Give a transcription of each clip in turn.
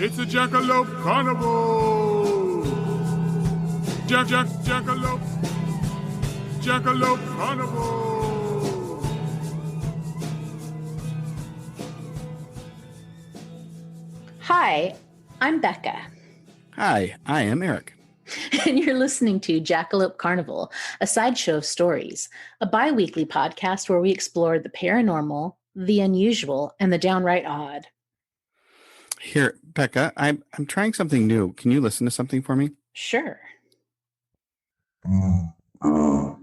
It's a Jackalope Carnival! Jackalope Carnival! Hi, I'm Bekah. Hi, I am Eric. And you're listening to Jackalope Carnival, a sideshow of stories, a bi-weekly podcast where we explore the paranormal, the unusual, and the downright odd. Here, Bekah, I'm trying something new. Can you listen to something for me? Sure. What?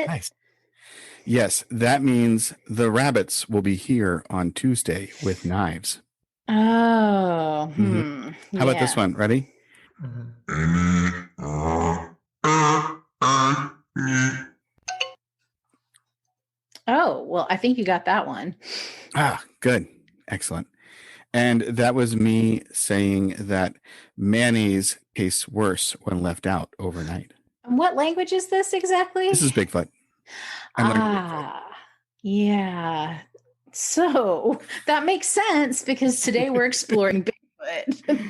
Nice. Yes, that means the rabbits will be here on Tuesday with knives. Oh, How about this one? Ready? Oh, well, I think you got that one. Good. Excellent. And that was me saying that mayonnaise tastes worse when left out overnight. What language is this exactly? This is Bigfoot. Yeah. So that makes sense because today we're exploring Bigfoot.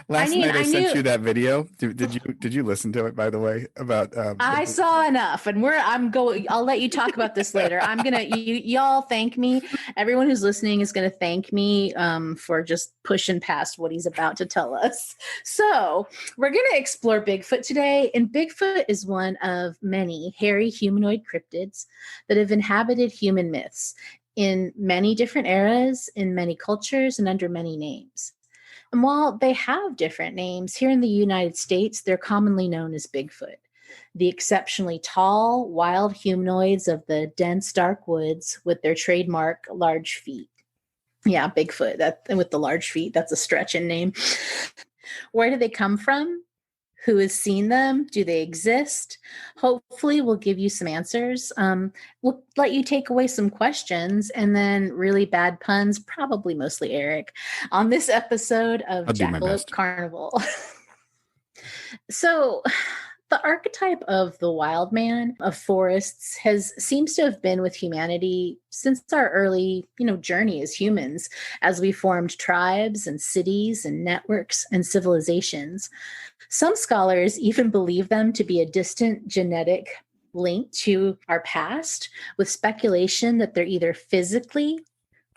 Last night I sent you that video. Did you listen to it, by the way? About I saw enough, and I'll let you talk about this later. I'm gonna y'all thank me. Everyone who's listening is gonna thank me for just pushing past what he's about to tell us. So we're gonna explore Bigfoot today, and Bigfoot is one of many hairy humanoid cryptids that have inhabited human myths in many different eras, in many cultures, and under many names. And while they have different names, here in the United States, they're commonly known as Bigfoot, the exceptionally tall, wild humanoids of the dense, dark woods with their trademark large feet. Yeah, Bigfoot, with the large feet, that's a stretch in name. Where do they come from? Who has seen them? Do they exist? Hopefully we'll give you some answers. We'll let you take away some questions and then really bad puns, probably mostly Eric, on this episode of Jackalope Carnival. So the archetype of the wild man of forests seems to have been with humanity since our early, journey as humans, as we formed tribes and cities and networks and civilizations. Some scholars even believe them to be a distant genetic link to our past, with speculation that they're either physically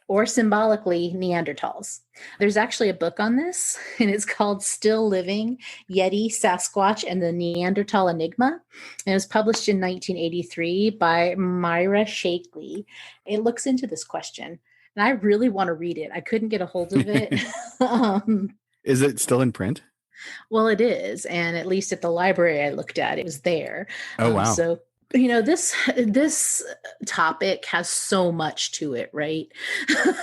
or symbolically Neanderthals. There's actually a book on this, and it's called Still Living, Yeti, Sasquatch, and the Neanderthal Enigma. And it was published in 1983 by Myra Shakely. It looks into this question, and I really want to read it. I couldn't get a hold of it. Is it still in print? Well, it is. And at least at the library I looked at, it was there. Oh, wow. So, this topic has so much to it, right?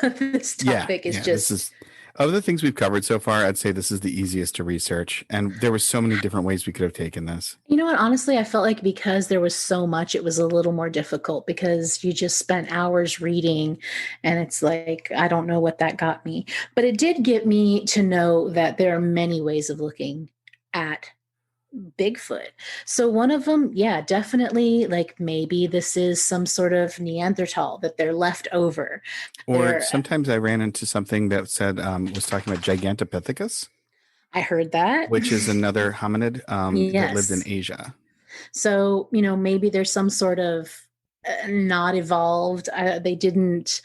This topic is just... Of the things we've covered so far, I'd say this is the easiest to research. And there were so many different ways we could have taken this. You know what? Honestly, I felt like because there was so much, it was a little more difficult because you just spent hours reading and it's like, I don't know what that got me. But it did get me to know that there are many ways of looking at Bigfoot. So one of them, definitely, like maybe this is some sort of Neanderthal that they're left over. Or sometimes I ran into something that said, was talking about Gigantopithecus. I heard that. Which is another hominid that lived in Asia. So, maybe there's some sort of not evolved. They didn't,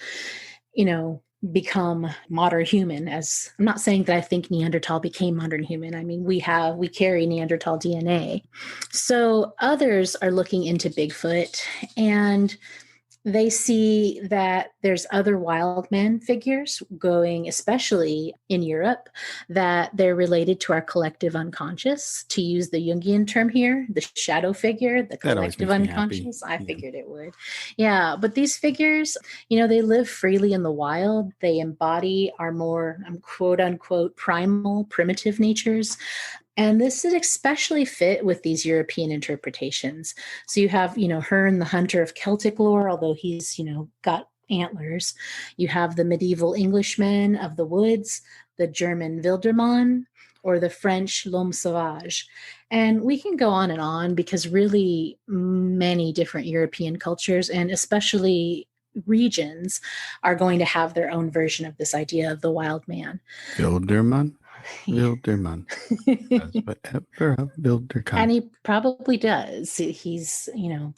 become modern human. As I'm not saying that I think Neanderthal became modern human. I mean, we carry Neanderthal DNA. So others are looking into Bigfoot and they see that there's other wild man figures going, especially in Europe, that they're related to our collective unconscious, to use the Jungian term here, the shadow figure, the collective unconscious. I figured it would. Yeah. But these figures, they live freely in the wild. They embody our more quote unquote primal, primitive natures. And this is especially fit with these European interpretations. So you have, Herne the Hunter of Celtic lore, although he's, got antlers. You have the medieval Englishman of the woods, the German Wildermann, or the French L'Homme Sauvage. And we can go on and on because really many different European cultures, and especially regions are going to have their own version of this idea of the wild man. Wilderman. Wilderman. Does whatever a wilder can. And he probably does. He's,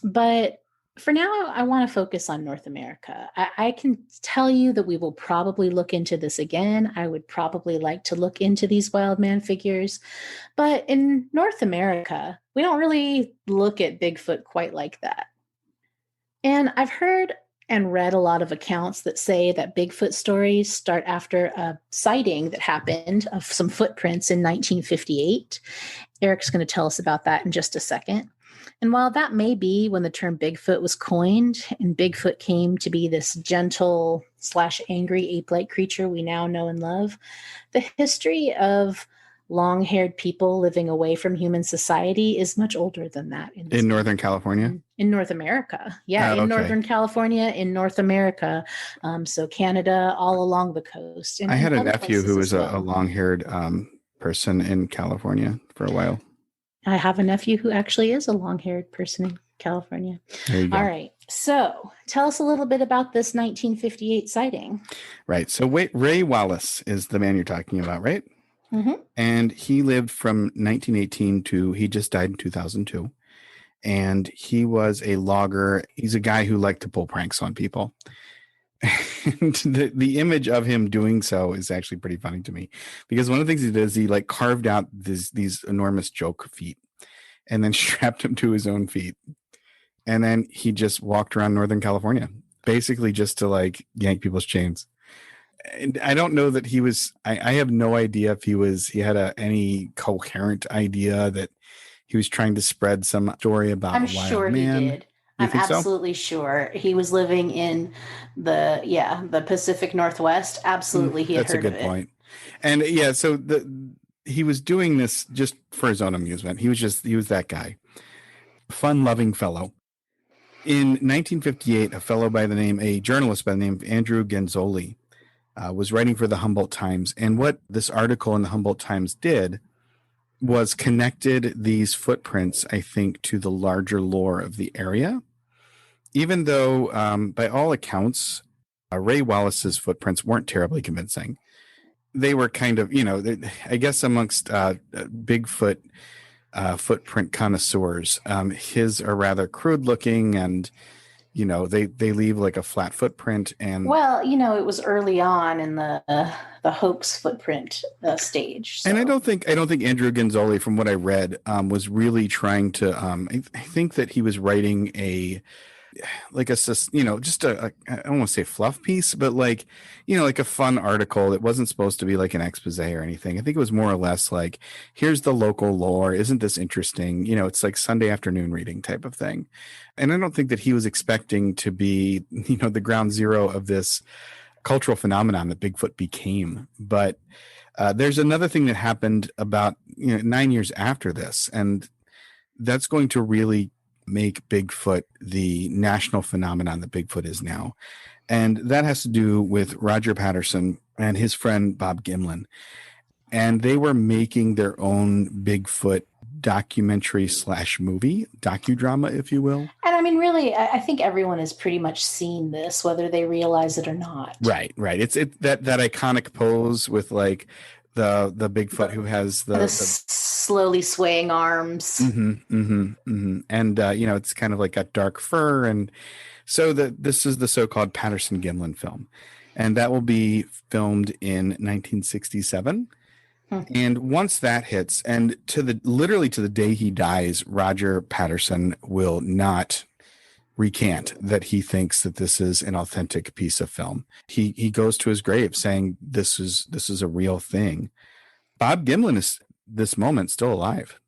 but for now, I want to focus on North America. I can tell you that we will probably look into this again. I would probably like to look into these wild man figures. But in North America, we don't really look at Bigfoot quite like that. And I've heard and read a lot of accounts that say that Bigfoot stories start after a sighting that happened of some footprints in 1958. Eric's going to tell us about that in just a second. And while that may be when the term Bigfoot was coined and Bigfoot came to be this gentle / angry ape-like creature we now know and love, the history of long-haired people living away from human society is much older than that. In Northern California? In North America. Yeah, okay. Northern California, in North America. So Canada, all along the coast. I had a nephew who was a long-haired person in California for a while. I have a nephew who actually is a long-haired person in California. There you go. All right. So tell us a little bit about this 1958 sighting. Right. So Ray Wallace is the man you're talking about, right? Mm-hmm. And he lived from 1918 to he just died in 2002. And he was a logger. He's a guy who liked to pull pranks on people. And the image of him doing so is actually pretty funny to me, because one of the things he did is he like carved out these enormous joke feet and then strapped them to his own feet. And then he just walked around Northern California, basically just to like yank people's chains. And I don't know that he was, I have no idea if he had any coherent idea that he was trying to spread some story about I'm a wild sure man. he did. You I'm think so? absolutely sure. He was living in the Pacific Northwest. Absolutely, he had heard of it. That's a good point. And yeah, so he was doing this just for his own amusement. He was that guy. Fun-loving fellow. In 1958, a journalist by the name of Andrew Genzoli was writing for the Humboldt Times. And what this article in the Humboldt Times did was connected these footprints, I think, to the larger lore of the area. Even though, by all accounts, Ray Wallace's footprints weren't terribly convincing. They were kind of, I guess amongst Bigfoot footprint connoisseurs, his are rather crude looking, and they leave like a flat footprint. And well, it was early on in the hoax footprint stage. So. And I don't think Andrew Genzoli, from what I read, was really trying to. I think that he was writing I don't want to say fluff piece, but like a fun article that wasn't supposed to be like an expose or anything. I think it was more or less like, here's the local lore. Isn't this interesting? It's like Sunday afternoon reading type of thing. And I don't think that he was expecting to be, the ground zero of this cultural phenomenon that Bigfoot became. But there's another thing that happened about 9 years after this, and that's going to really make Bigfoot the national phenomenon that Bigfoot is now. And that has to do with Roger Patterson and his friend Bob Gimlin. And they were making their own Bigfoot documentary / movie, docudrama, if you will. And I mean, really, I think everyone has pretty much seen this, whether they realize it or not. Right. It's that iconic pose with like the Bigfoot who has the slowly swaying arms. And it's kind of like got dark fur, and so this is the so-called Patterson Gimlin film, and that will be filmed in 1967. And once that hits, and literally to the day he dies, Roger Patterson will not recant that he thinks that this is an authentic piece of film. He goes to his grave saying this is a real thing. Bob Gimlin is this moment still alive.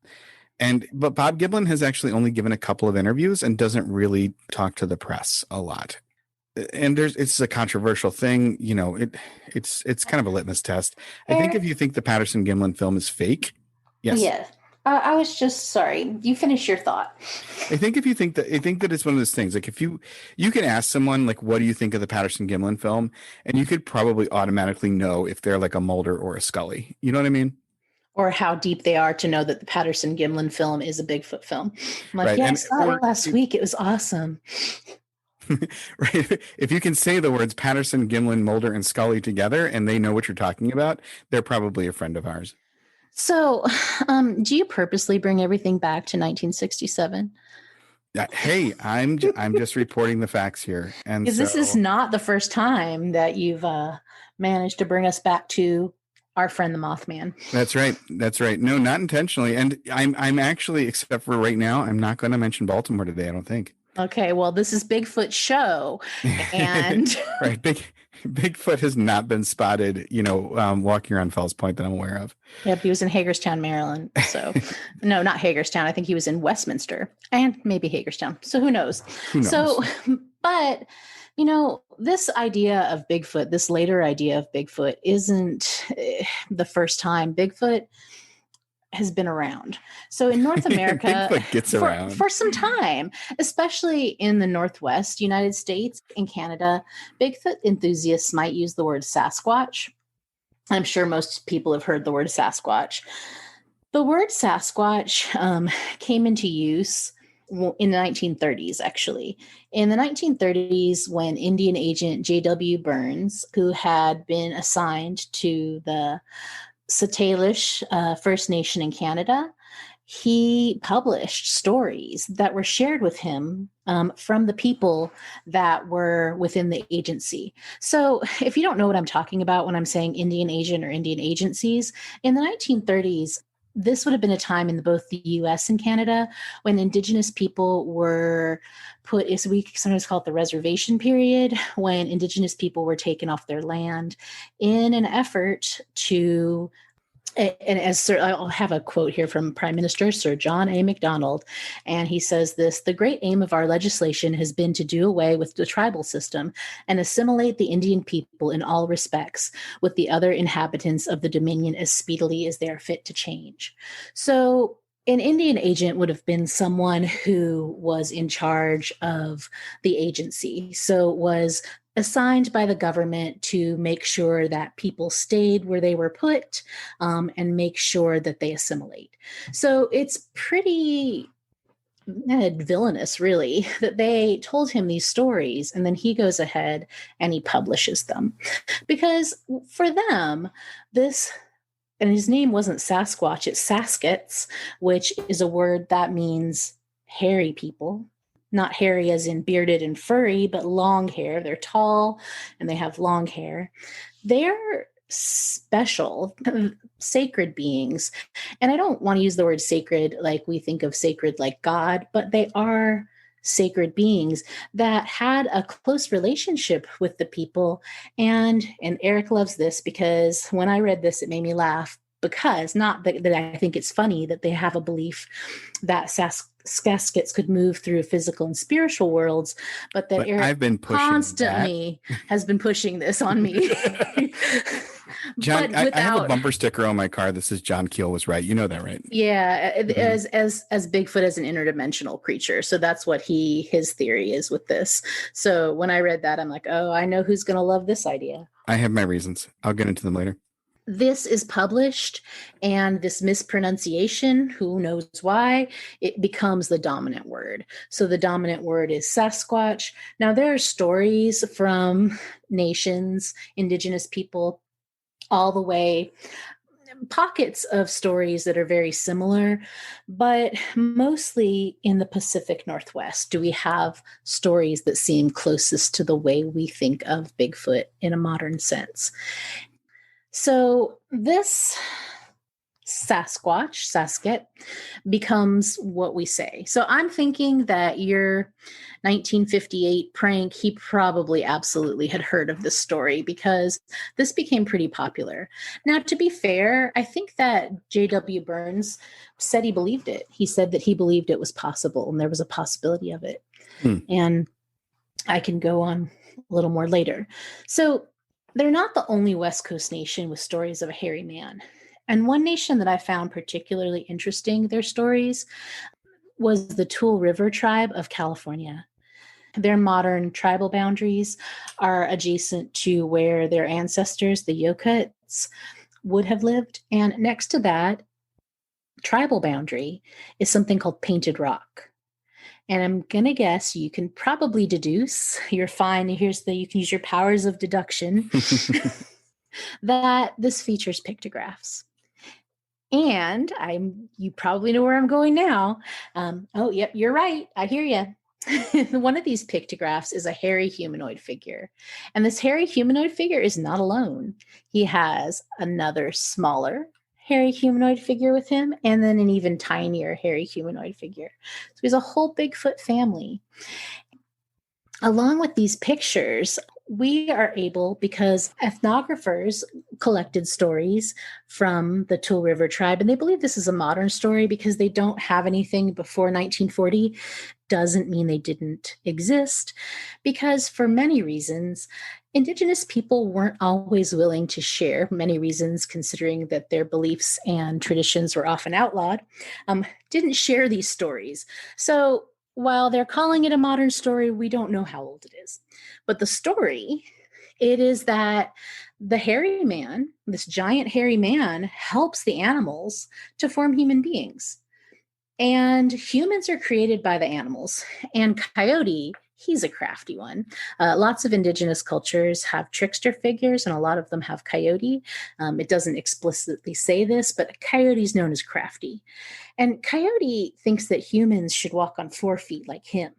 But Bob Gimlin has actually only given a couple of interviews and doesn't really talk to the press a lot. And it's a controversial thing, it's kind of a litmus test. I think if you think the Patterson Gimlin film is fake, yes. Yeah. I was just sorry. You finish your thought. I think if you think that it's one of those things, like if you can ask someone like, what do you think of the Patterson Gimlin film? And you could probably automatically know if they're like a Mulder or a Scully. You know what I mean? Or how deep they are to know that the Patterson Gimlin film is a Bigfoot film. I'm like, right. Yeah, I saw it last week. It was awesome. Right. If you can say the words Patterson, Gimlin, Mulder, and Scully together and they know what you're talking about, they're probably a friend of ours. So, do you purposely bring everything back to 1967? Hey, I'm just reporting the facts here. And Because this is not the first time that you've managed to bring us back to our friend the Mothman. That's right. That's right. No, not intentionally. And I'm actually, except for right now, I'm not going to mention Baltimore today, I don't think. Okay, well, this is Bigfoot show, and right, Bigfoot has not been spotted, walking around Fells Point that I'm aware of. Yep, he was in Hagerstown, Maryland. So, no, not Hagerstown. I think he was in Westminster and maybe Hagerstown. So who knows? So, but this idea of Bigfoot, this later idea of Bigfoot, isn't the first time. Bigfoot has been around. So in North America, Bigfoot gets around for some time, especially in the Northwest United States and Canada. Bigfoot enthusiasts might use the word Sasquatch. I'm sure most people have heard the word Sasquatch. The word Sasquatch came into use in the 1930s, actually. In the 1930s, when Indian agent J.W. Burns, who had been assigned to the Salish First Nation in Canada, he published stories that were shared with him from the people that were within the agency. So if you don't know what I'm talking about when I'm saying Indian agent or Indian agencies, in the 1930s, this would have been a time in both the US and Canada when Indigenous people were put, as we sometimes call it the reservation period, when Indigenous people were taken off their land in an effort to, and as I'll have a quote here from Prime Minister Sir John A. Macdonald, and he says this: "The great aim of our legislation has been to do away with the tribal system and assimilate the Indian people in all respects with the other inhabitants of the Dominion as speedily as they are fit to change." So an Indian agent would have been someone who was in charge of the agency. So was assigned by the government to make sure that people stayed where they were put and make sure that they assimilate. So it's pretty villainous, really, that they told him these stories and then he goes ahead and he publishes them. Because for them, this, and his name wasn't Sasquatch, it's Saskets, which is a word that means hairy people. Not hairy as in bearded and furry, but long hair. They're tall and they have long hair. They're special, sacred beings. And I don't want to use the word sacred like we think of sacred like God, but they are sacred beings that had a close relationship with the people. And Eric loves this because when I read this, it made me laugh. Because not that I think it's funny that they have a belief that Saskets could move through physical and spiritual worlds, but that Eric I've been constantly has been pushing this on me. John, I have a bumper sticker on my car that says John Keel was right. You know that, right? Yeah, as Bigfoot as an interdimensional creature. So that's what his theory is with this. So when I read that, I'm like, oh, I know who's going to love this idea. I have my reasons. I'll get into them later. This is published, and this mispronunciation, who knows why, it becomes the dominant word. So the dominant word is Sasquatch. Now, there are stories from nations, Indigenous people, all the way, pockets of stories that are very similar, but mostly in the Pacific Northwest do we have stories that seem closest to the way we think of Bigfoot in a modern sense. So this Sasquatch, Sasket, becomes what we say. So I'm thinking that your 1958 prank, he probably absolutely had heard of this story because this became pretty popular. Now, to be fair, I think that J.W. Burns said he believed it. He said that he believed it was possible and there was a possibility of it. And I can go on a little more later. So they're not the only West Coast nation with stories of a hairy man. And one nation that I found particularly interesting, their stories, was the Tule River tribe of California. Their modern tribal boundaries are adjacent to where their ancestors, the Yokuts, would have lived. And next to that tribal boundary is something called Painted Rock. And I'm going to guess you can probably deduce, you're fine. You can use your powers of deduction, that this features pictographs. And you probably know where I'm going now. Oh, yep, you're right. I hear you. One of these pictographs is a hairy humanoid figure. And this hairy humanoid figure is not alone. He has another smaller hairy humanoid figure with him, and then an even tinier hairy humanoid figure. So he's a whole Bigfoot family. Along with these pictures, we are able, because ethnographers collected stories from the Tule River tribe, and they believe this is a modern story because they don't have anything before 1940. Doesn't mean they didn't exist, because for many reasons, Indigenous people weren't always willing to share, many reasons considering that their beliefs and traditions were often outlawed, didn't share these stories. So while they're calling it a modern story, we don't know how old it is. But the story, it is that the hairy man, this giant hairy man, helps the animals to form human beings. And humans are created by the animals. And Coyote, he's a crafty one. Lots of indigenous cultures have trickster figures, and a lot of them have Coyote. It doesn't explicitly say this, but Coyote is known as crafty. And Coyote thinks that humans should walk on 4 feet like him.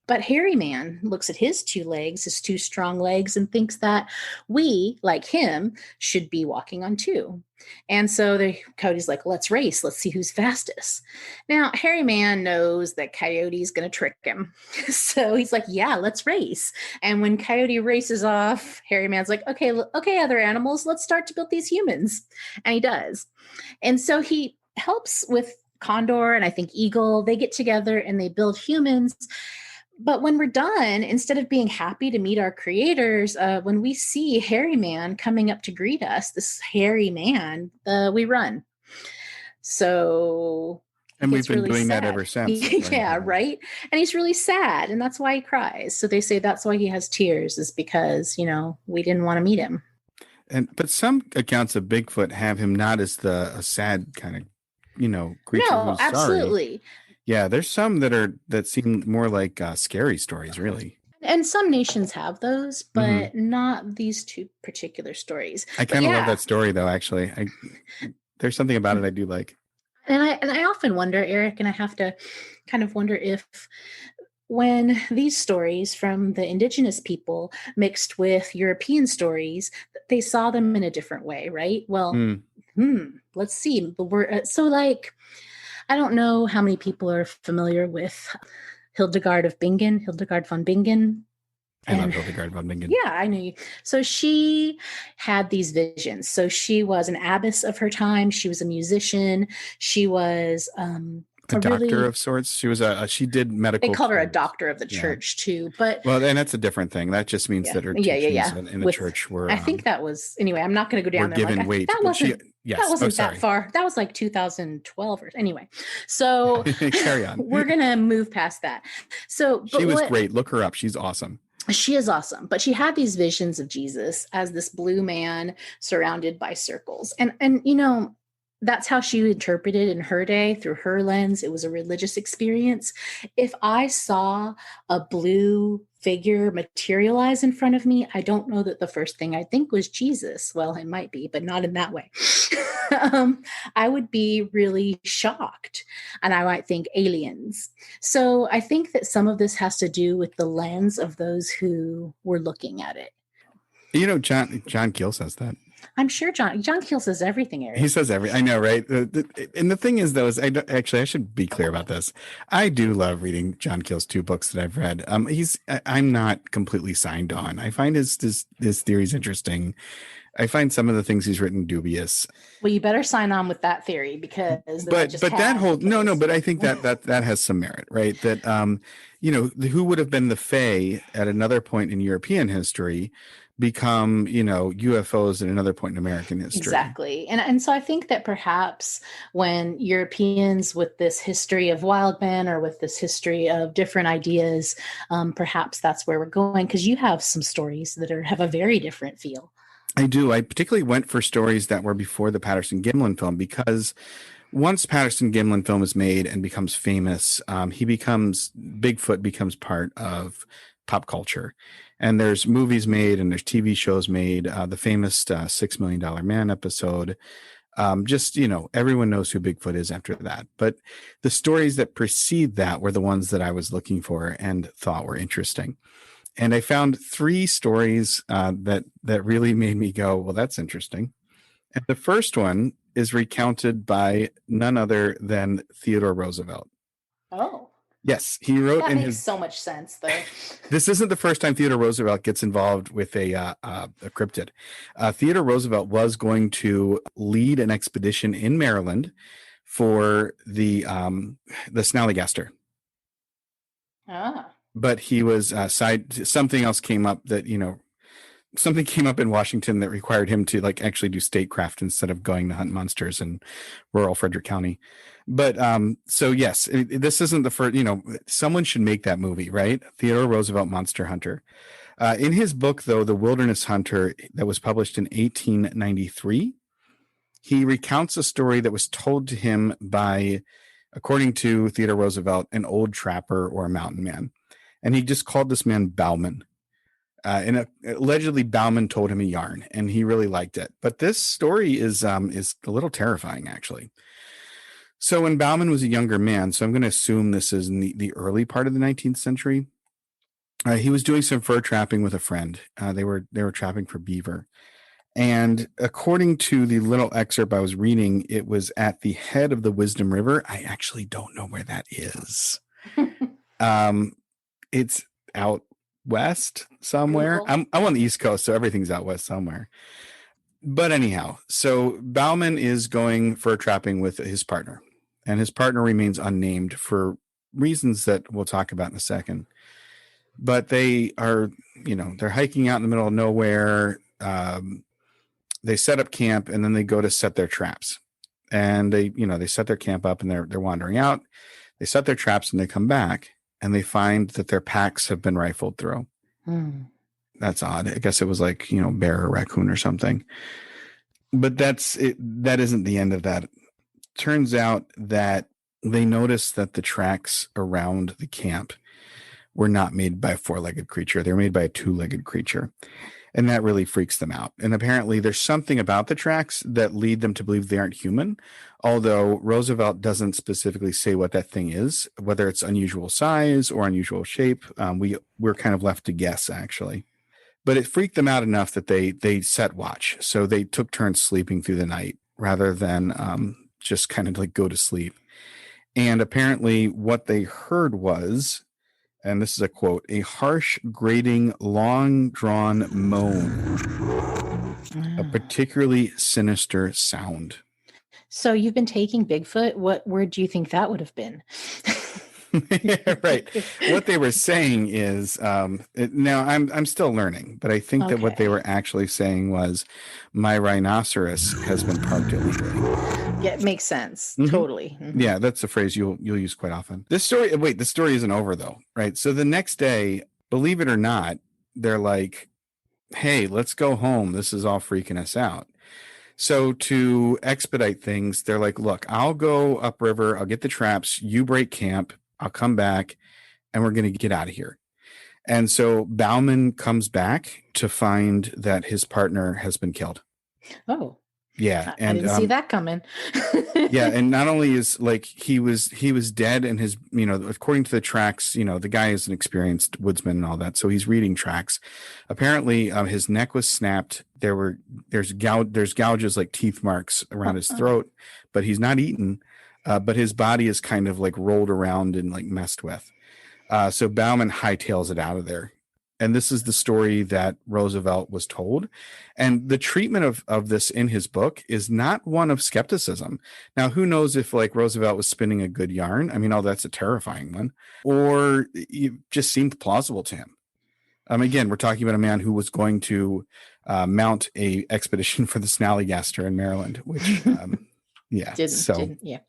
But Hairy Man looks at his 2 legs, his 2 strong legs, and thinks that we, like him, should be walking on 2. And so Coyote's like, let's race. Let's see who's fastest. Now, Hairy Man knows that Coyote's going to trick him. So he's like, yeah, let's race. And when Coyote races off, Hairy Man's like, okay, other animals, let's start to build these humans. And he does. And so he helps with Condor and I think Eagle. They get together and they build humans. But when we're done, instead of being happy to meet our creators, when we see Hairy Man coming up to greet us, this hairy man, we run. So, and we've been really doing sad. that ever since. Yeah, right. And he's really sad, and that's why he cries. So they say that's why he has tears, is because, we didn't want to meet him. But some accounts of Bigfoot have him not as a sad kind of, creature. No, who's absolutely. Sorry. Yeah, there's some that seem more like scary stories, really. And some nations have those, but not these 2 particular stories. I kind of love that story, though. Actually, there's something about it I do like. And I often wonder, Eric, and I have to kind of wonder if when these stories from the indigenous people mixed with European stories, they saw them in a different way, right? Well, let's see. So like, I don't know how many people are familiar with Hildegard von Bingen. I love Hildegard von Bingen. Yeah, I knew you. So she had these visions. So she was an abbess of her time. She was a musician. She was a doctor of sorts. She was she did medical. They called her a doctor of the church too. But and that's a different thing. That just means that her teachings in the church were. I think that was anyway. I'm not going to go down there. Given weight. That wasn't. Yes. That wasn't that far. That was like 2012 or anyway. So carry on. We're going to move past that. So she was great. Look her up. She's awesome. She is awesome. But she had these visions of Jesus as this blue man surrounded by circles. And that's how she interpreted in her day through her lens. It was a religious experience. If I saw a blue figure materialize in front of me, I don't know that the first thing I'd think was Jesus. Well, it might be, but not in that way. I would be really shocked, and I might think aliens. So I think that some of this has to do with the lens of those who were looking at it. John Keel says that. I'm sure John Keel says everything, Eric. He says everything. I know, right? And the thing is, though, is I should be clear about this. I do love reading John Keel's 2 books that I've read. I'm not completely signed on. I find his theories interesting. I find some of the things he's written dubious. Well, you better sign on with that theory because but I think that has some merit, right? That who would have been the Fae at another point in European history become, UFOs at another point in American history. Exactly. And so I think that perhaps when Europeans with this history of wild men or with this history of different ideas, perhaps that's where we're going, because you have some stories that have a very different feel. I do. I particularly went for stories that were before the Patterson Gimlin film because once Patterson Gimlin film is made and becomes famous, Bigfoot becomes part of pop culture. And there's movies made and there's TV shows made. The famous $6 Million Man episode. Everyone knows who Bigfoot is after that. But the stories that precede that were the ones that I was looking for and thought were interesting. And I found 3 stories that really made me go, well, that's interesting. And the first one is recounted by none other than Theodore Roosevelt. Oh. Yes, he wrote that makes so much sense, though. This isn't the first time Theodore Roosevelt gets involved with a cryptid. Theodore Roosevelt was going to lead an expedition in Maryland for the Snallygaster. But he was something else came up that something came up in Washington that required him to actually do statecraft instead of going to hunt monsters in rural Frederick County. But so yes, this isn't the first, someone should make that movie, right? Theodore Roosevelt, Monster Hunter. In his book, though, The Wilderness Hunter, that was published in 1893, he recounts a story that was told to him by, according to Theodore Roosevelt, an old trapper or a mountain man. And he just called this man Bowman. And allegedly Bauman told him a yarn and he really liked it. But this story is a little terrifying, actually. So when Bauman was a younger man, so I'm going to assume this is in the early part of the 19th century, he was doing some fur trapping with a friend. They were trapping for beaver. And according to the little excerpt I was reading, it was at the head of the Wisdom River. I actually don't know where that is. It's out west somewhere. I'm on the East Coast, so everything's out west somewhere. But anyhow, so Bauman is going fur trapping with his partner, and his partner remains unnamed for reasons that we'll talk about in a second. But they are, they're hiking out in the middle of nowhere. They set up camp and then they go to set their traps. And they set their camp up and they're wandering out. They set their traps and they come back. And they find that their packs have been rifled through. That's odd. I guess it was bear or raccoon or something. But that's it. That isn't the end of that. Turns out that they noticed that the tracks around the camp were not made by a 4-legged creature. They're made by a 2-legged creature. And that really freaks them out. And apparently there's something about the tracks that lead them to believe they aren't human. Although Roosevelt doesn't specifically say what that thing is, whether it's unusual size or unusual shape. We're kind of left to guess, actually. But it freaked them out enough that they set watch. So they took turns sleeping through the night rather than just kind of go to sleep. And apparently what they heard was, and this is a quote, a harsh, grating, long-drawn moan, a particularly sinister sound. So you've been taking Bigfoot. What word do you think that would have been? Yeah, right. What they were saying is, now I'm still learning, but I think that what they were actually saying was, my rhinoceros has been parked illegally. Yeah, it makes sense. Mm-hmm. Totally. Mm-hmm. Yeah, that's a phrase you'll use quite often. This story isn't over though, right? So the next day, believe it or not, they're like, hey, let's go home. This is all freaking us out. So to expedite things, they're like, look, I'll go upriver. I'll get the traps. You break camp. I'll come back and we're going to get out of here. And so Bauman comes back to find that his partner has been killed. Oh, yeah. And I didn't see that coming. Yeah. And not only is he was dead and his, according to the tracks, the guy is an experienced woodsman and all that. So he's reading tracks. Apparently his neck was snapped. There's gouges like teeth marks around his throat, but he's not eaten. But his body is kind of rolled around and messed with. So Bauman hightails it out of there. And this is the story that Roosevelt was told. And the treatment of this in his book is not one of skepticism. Now, who knows if Roosevelt was spinning a good yarn? I mean, that's a terrifying one. Or it just seemed plausible to him. Again, we're talking about a man who was going to mount a expedition for the Snallygaster in Maryland, which... yeah. Yeah.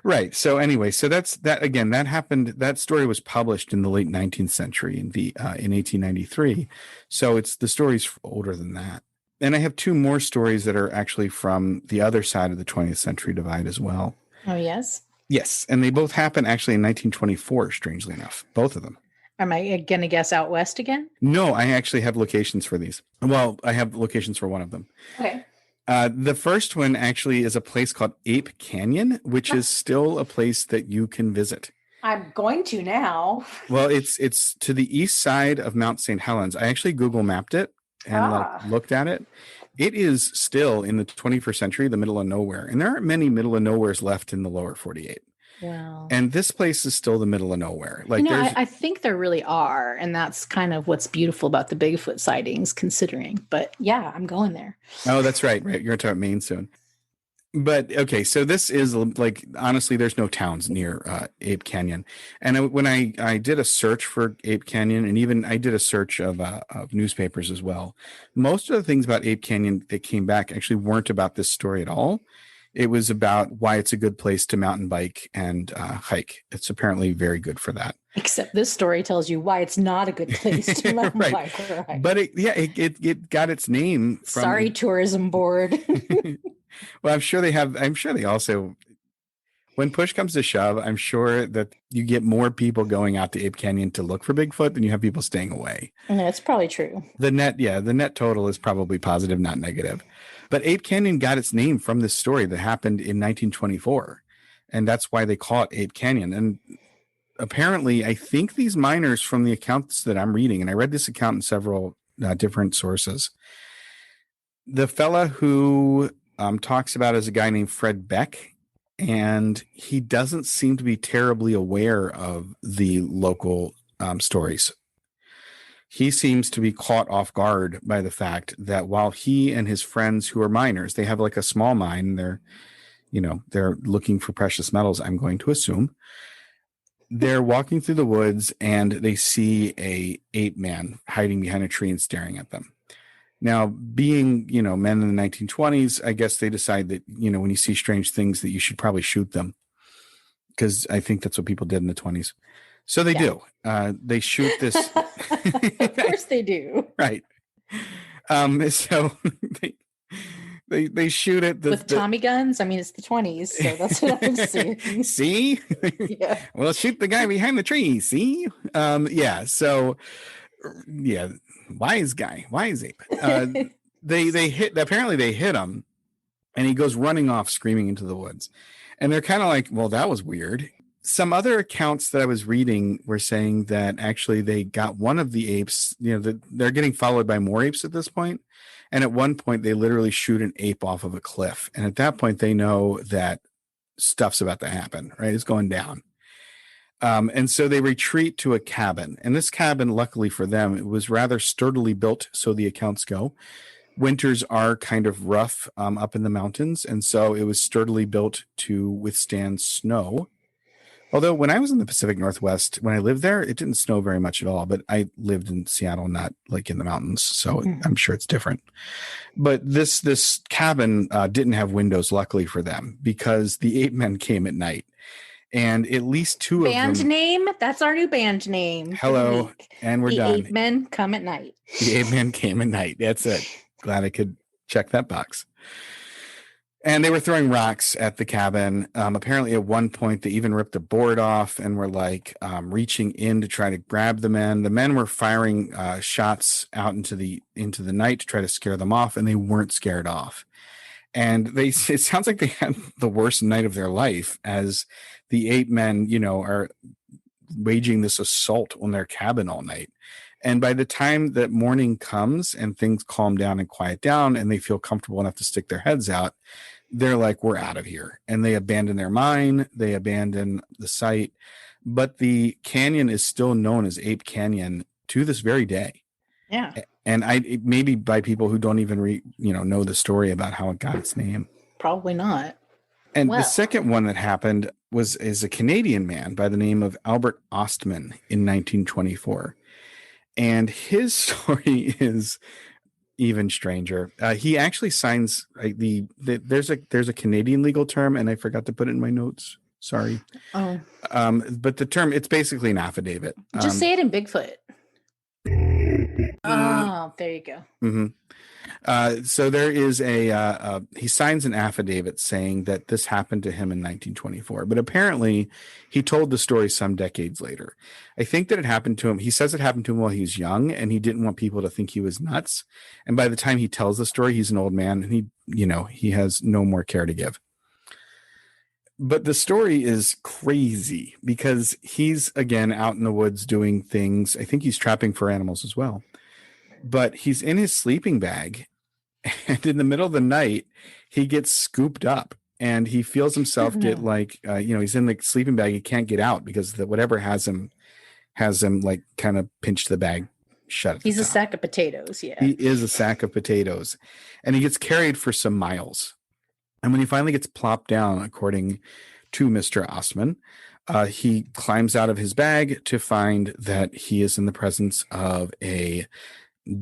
Right. So anyway, so that happened. That story was published in the late 19th century in 1893. So the story's older than that. And I have 2 more stories that are actually from the other side of the 20th century divide as well. Oh, yes. Yes, and they both happen actually in 1924, strangely enough, both of them. Am I going to guess out west again? No, I actually have locations for these. Well, I have locations for one of them. Okay. The first one actually is a place called Ape Canyon, which is still a place that you can visit. I'm going to now. Well, it's to the east side of Mount St. Helens. I actually Google mapped it and looked at it. It is still in the 21st century, the middle of nowhere. And there aren't many middle of nowheres left in the lower 48. Wow. And this place is still the middle of nowhere. Like, I think there really are. And that's kind of what's beautiful about the Bigfoot sightings, considering. But yeah, I'm going there. Oh, that's right. Right. You're going to talk about Maine soon. But okay, so this is like, honestly, there's no towns near Ape Canyon. And when I did a search for Ape Canyon, and even I did a search of newspapers as well, most of the things about Ape Canyon that came back actually weren't about this story at all. It was about why it's a good place to mountain bike and hike. It's apparently very good for that. Except this story tells you why it's not a good place to mountain right. bike or hike. But it got its name from... Sorry, tourism board. Well, I'm sure they also, when push comes to shove, I'm sure that you get more people going out to Ape Canyon to look for Bigfoot than you have people staying away. That's probably true. The net total is probably positive, not negative. But Ape Canyon got its name from this story that happened in 1924. And that's why they call it Ape Canyon. And apparently, I think these miners, from the accounts that I'm reading, and I read this account in several different sources, the fella who talks about is a guy named Fred Beck, and he doesn't seem to be terribly aware of the local stories. He seems to be caught off guard by the fact that while he and his friends who are miners, they have like a small mine, they're looking for precious metals, I'm going to assume. They're walking through the woods and they see a ape man hiding behind a tree and staring at them. Now, being, men in the 1920s, I guess they decide that, when you see strange things that you should probably shoot them, because I think that's what people did in the 20s. So they do. They shoot this. Of course they do. Right. So they shoot it. With Tommy guns? I mean, it's the 20s, so that's what I'm saying. See? Yeah. Well, shoot the guy behind the tree. See? So, yeah. Wise ape. They hit him and he goes running off screaming into the woods. And they're kind of like, well, that was weird. Some other accounts that I was reading were saying that actually they got one of the apes, they're getting followed by more apes at this point. And at one point they literally shoot an ape off of a cliff. And at that point they know that stuff's about to happen, right? It's going down. And so they retreat to a cabin. And this cabin, luckily for them, it was rather sturdily built, so the accounts go. Winters are kind of rough up in the mountains, and so it was sturdily built to withstand snow. Although when I was in the Pacific Northwest, when I lived there, it didn't snow very much at all. But I lived in Seattle, not like in the mountains, so I'm sure it's different. But this cabin didn't have windows, luckily for them, because the ape men came at night. And at least two of them. Band name? That's our new band name. Hello, and we're done. The Ape Men come at night. The Ape Men came at night. That's it. Glad I could check that box. And they were throwing rocks at the cabin. Apparently, at one point, they even ripped a board off and were like reaching in to try to grab the men. The men were firing shots out into the night to try to scare them off, and they weren't scared off. And it sounds like they had the worst night of their life as the ape men, are waging this assault on their cabin all night. And by the time that morning comes and things calm down and quiet down and they feel comfortable enough to stick their heads out, they're like, we're out of here. And they abandon their mine. They abandon the site. But the canyon is still known as Ape Canyon to this very day. Yeah. And maybe by people who don't even know the story about how it got its name. Probably not. And the second one that happened is a Canadian man by the name of Albert Ostman in 1924. And his story is even stranger. He actually signs there's a Canadian legal term, and I forgot to put it in my notes. Sorry. Oh. But the term, it's basically an affidavit. Just say it in Bigfoot. Oh, there you go. Mm-hmm. So there is he signs an affidavit saying that this happened to him in 1924, but apparently he told the story some decades later. I think that it happened to him. He says it happened to him while he was young, and he didn't want people to think he was nuts. And by the time he tells the story, he's an old man, and he has no more care to give. But the story is crazy because he's, again, out in the woods doing things. I think he's trapping for animals as well. But he's in his sleeping bag, and in the middle of the night, he gets scooped up, and he feels himself get he's in the sleeping bag. He can't get out because whatever has him like kind of pinch the bag shut. He's a sack of potatoes. Yeah, he is a sack of potatoes, and he gets carried for some miles. And when he finally gets plopped down, according to Mr. Ostman, he climbs out of his bag to find that he is in the presence of a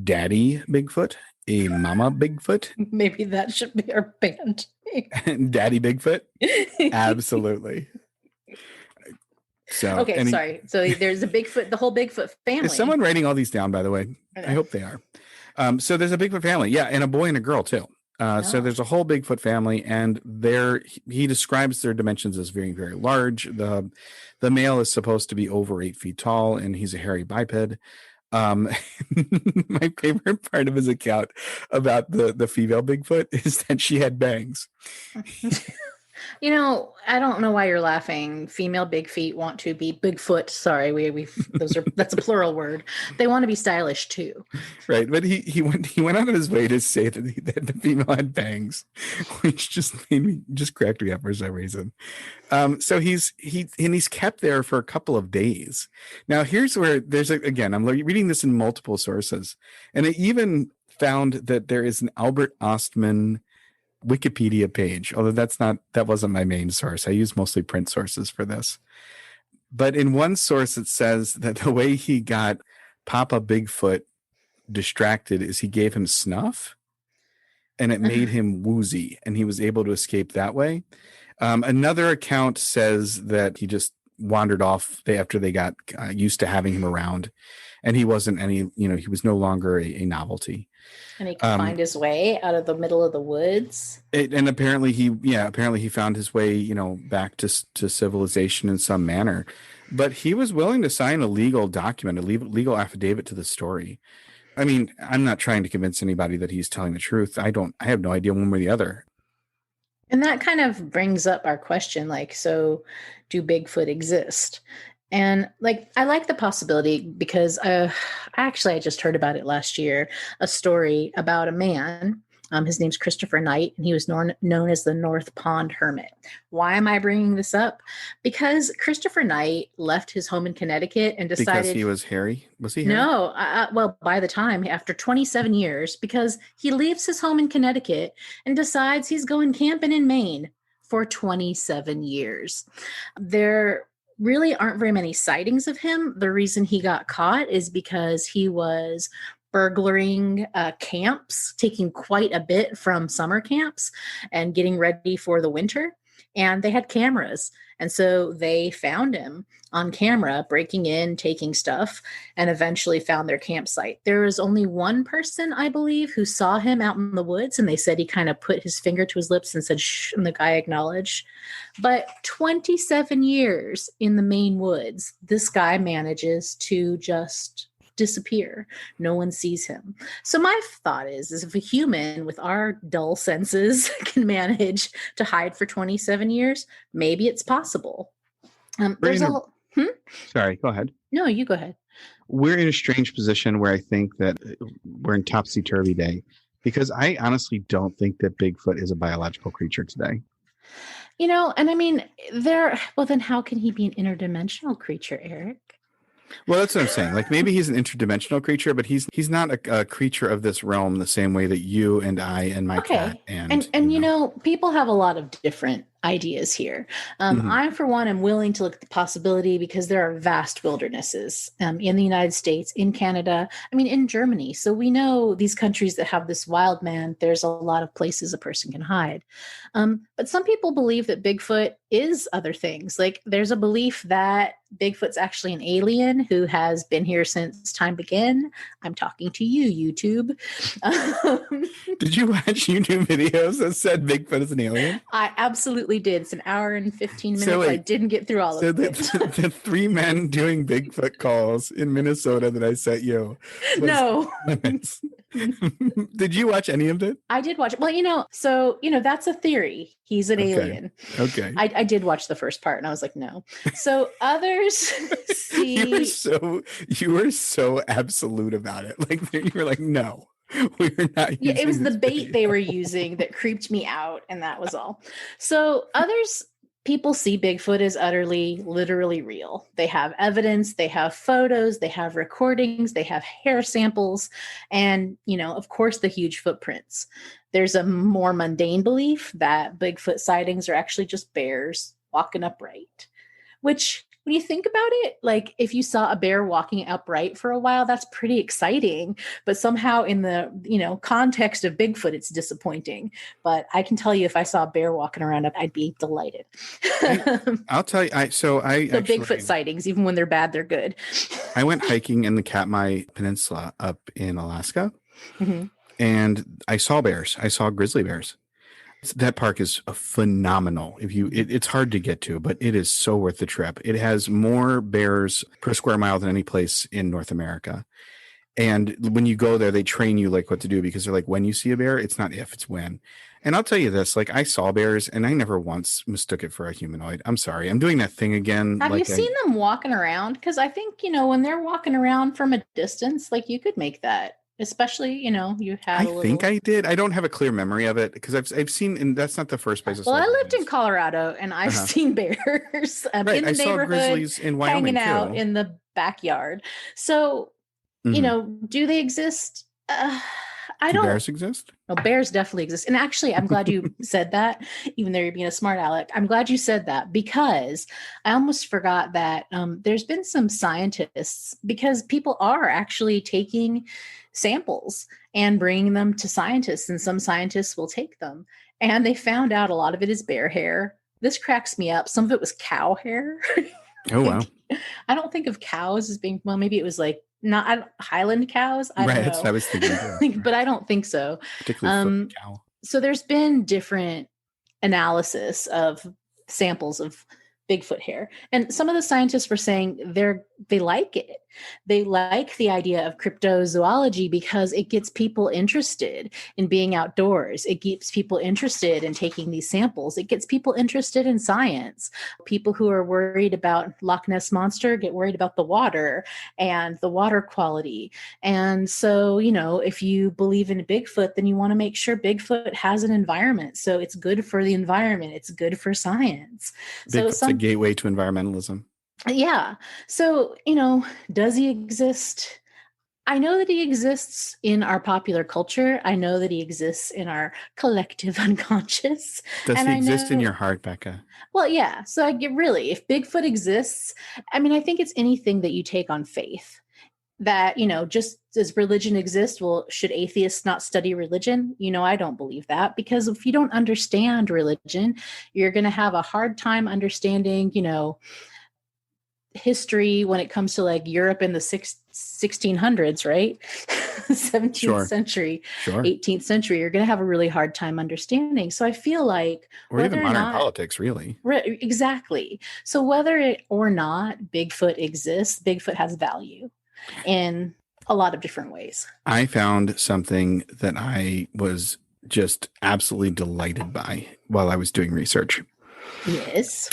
daddy Bigfoot, a mama Bigfoot. Maybe that should be our band name. Daddy Bigfoot. Absolutely. So okay, sorry. So there's a Bigfoot, the whole Bigfoot family. Is someone writing all these down, by the way? I hope they are. So there's a Bigfoot family. Yeah, and a boy and a girl too. So there's a whole Bigfoot family, and he describes their dimensions as very, very large. The male is supposed to be over 8 feet tall, and he's a hairy biped. My favorite part of his account about the female Bigfoot is that she had bangs. I don't know why you're laughing. Female big feet want to be Bigfoot. Sorry, that's a plural word. They want to be stylish too. Right, but he went out of his way to say that the female had bangs, which just cracked me up for some reason. So he's kept there for a couple of days. Now here's where I'm reading this in multiple sources, and I even found that there is an Albert Ostman Wikipedia page, although that wasn't my main source. I use mostly print sources for this. But in one source, it says that the way he got Papa Bigfoot distracted is he gave him snuff, and it made him woozy, and he was able to escape that way. Another account says that he just wandered off after they got used to having him around, and he wasn't he was no longer a novelty. And he could find his way out of the middle of the woods. And apparently he found his way, back to civilization in some manner. But he was willing to sign a legal document, a legal affidavit to the story. I mean, I'm not trying to convince anybody that he's telling the truth. I have no idea one way or the other. And that kind of brings up our question, so do Bigfoot exist? And I like the possibility because I just heard about it last year, a story about a man. His name's Christopher Knight, and he was known as the North Pond Hermit. Why am I bringing this up? Because Christopher Knight left his home in Connecticut and decided... Because he was hairy? Was he hairy? No. Well, by the time, after 27 years, because he leaves his home in Connecticut and decides he's going camping in Maine for 27 years. There really aren't very many sightings of him. The reason he got caught is because he was burglaring camps, taking quite a bit from summer camps and getting ready for the winter. And they had cameras. And so they found him on camera, breaking in, taking stuff, and eventually found their campsite. There was only one person, I believe, who saw him out in the woods, and they said he kind of put his finger to his lips and said, shh, and the guy acknowledged. But 27 years in the Maine woods, this guy manages to just disappear. No one sees him. So my thought is if a human with our dull senses can manage to hide for 27 years, maybe it's possible. Sorry, go ahead. No, you go ahead. We're in a strange position where I think that we're in topsy-turvy day, because I honestly don't think that Bigfoot is a biological creature today. And I mean, then how can he be an interdimensional creature, Eric? Well, that's what I'm saying. Maybe he's an interdimensional creature, but he's not a creature of this realm the same way that you and I and my cat and people have a lot of different ideas here. Mhm. I, for one, am willing to look at the possibility because there are vast wildernesses in the United States, in Canada, I mean, in Germany. So we know these countries that have this wild man, there's a lot of places a person can hide. But some people believe that Bigfoot is other things. Like there's a belief that Bigfoot's actually an alien who has been here since time began. I'm talking to you, YouTube. Did you watch YouTube videos that said Bigfoot is an alien? I absolutely did. It's an hour and 15 minutes. So wait, I didn't get through all So of it. the three men doing Bigfoot calls in Minnesota that I sent you. No. Limits. Did you watch any of it? I did watch it. Well, that's a theory. He's an alien. Okay. I did watch the first part and I was like, no. So others see. You were so absolute about it. Like you were like, no, we're not. Yeah, it was the bait video. they were using that creeped me out, and that was all. So people see Bigfoot as utterly, literally real. They have evidence, they have photos, they have recordings, they have hair samples, and, of course, the huge footprints. There's a more mundane belief that Bigfoot sightings are actually just bears walking upright, which, when you think about it, like if you saw a bear walking upright for a while, that's pretty exciting. But somehow in the, context of Bigfoot, it's disappointing. But I can tell you, if I saw a bear walking around, I'd be delighted. I'll tell you. So Bigfoot sightings, even when they're bad, they're good. I went hiking in the Katmai Peninsula up in Alaska, Mm-hmm. and I saw bears. I saw grizzly bears. That park is phenomenal. It's hard to get to, but it is so worth the trip. It has more bears per square mile than any place in North America. And when you go there, they train you like what to do, because they're like, when you see a bear, it's not if, it's when. And I'll tell you this, like I saw bears and I never once mistook it for a humanoid. I'm sorry. I'm doing that thing again. Have you seen them walking around? Because I think, when they're walking around from a distance, like you could make that. Especially, you had a little... I think I did. I don't have a clear memory of it because I've seen, and that's not the first place. Well, I lived in Colorado and I've seen bears in the I saw neighborhood, grizzlies in Wyoming hanging out too. in the backyard. So, do they exist? Do bears exist? No, bears definitely exist. And actually, I'm glad you said that, even though you're being a smart aleck. I'm glad you said that because I almost forgot that there's been some scientists, because people are actually taking samples and bringing them to scientists, and some scientists will take them. And they found out a lot of it is bear hair. This cracks me up. Some of it was cow hair. Oh, wow. I don't think of cows as being, well, maybe it was like not Highland cows. I don't know. That's what I was thinking. But I don't think so. Particularly for cow. So there's been different analysis of samples of Bigfoot hair. And some of the scientists were saying they like it. They like the idea of cryptozoology because it gets people interested in being outdoors. It gets people interested in taking these samples. It gets people interested in science. People who are worried about Loch Ness Monster get worried about the water and the water quality. And so, if you believe in Bigfoot, then you want to make sure Bigfoot has an environment. So it's good for the environment. It's good for science. Bigfoot's a gateway to environmentalism. Yeah. So, does he exist? I know that he exists in our popular culture. I know that he exists in our collective unconscious. Does he exist in your heart, Bekah? Well, yeah. So if Bigfoot exists, I think it's anything that you take on faith. That, just as religion exists, well, should atheists not study religion? I don't believe that, because if you don't understand religion, you're going to have a hard time understanding, history when it comes to like Europe in the 1600s, right? 17th century, 18th century, you're going to have a really hard time understanding. So I feel like, or even modern politics, really. Exactly. So whether or not Bigfoot exists, Bigfoot has value in a lot of different ways. I found something that I was just absolutely delighted by while I was doing research. Yes.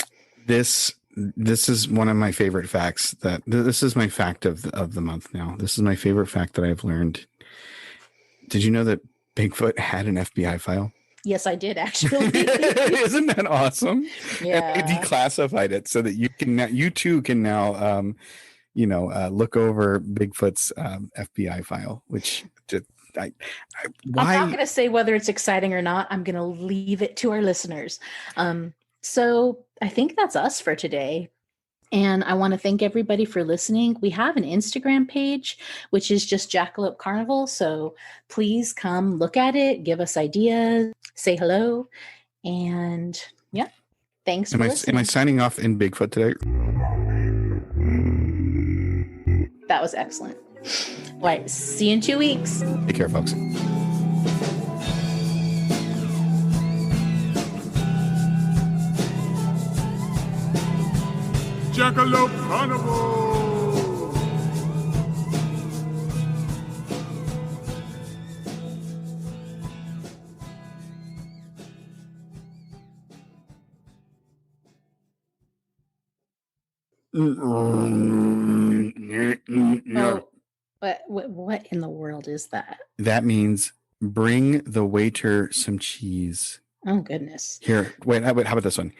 This is one of my favorite facts. This is my fact of the month now. This is my favorite fact that I've learned. Did you know that Bigfoot had an FBI file? Yes, I did, actually. Isn't that awesome? Yeah. And they declassified it so that you too can now look over Bigfoot's FBI file, which why? I'm not going to say whether it's exciting or not. I'm going to leave it to our listeners. So I think that's us for today. And I want to thank everybody for listening. We have an Instagram page, which is just Jackalope Carnival. So please come look at it, give us ideas, say hello. And yeah, thanks for listening. Am I signing off in Bigfoot today? That was excellent. All right. See you in 2 weeks. Take care, folks. Jackalope Carnival! Oh, what in the world is that? That means bring the waiter some cheese. Oh, goodness. Here, wait, how about this one?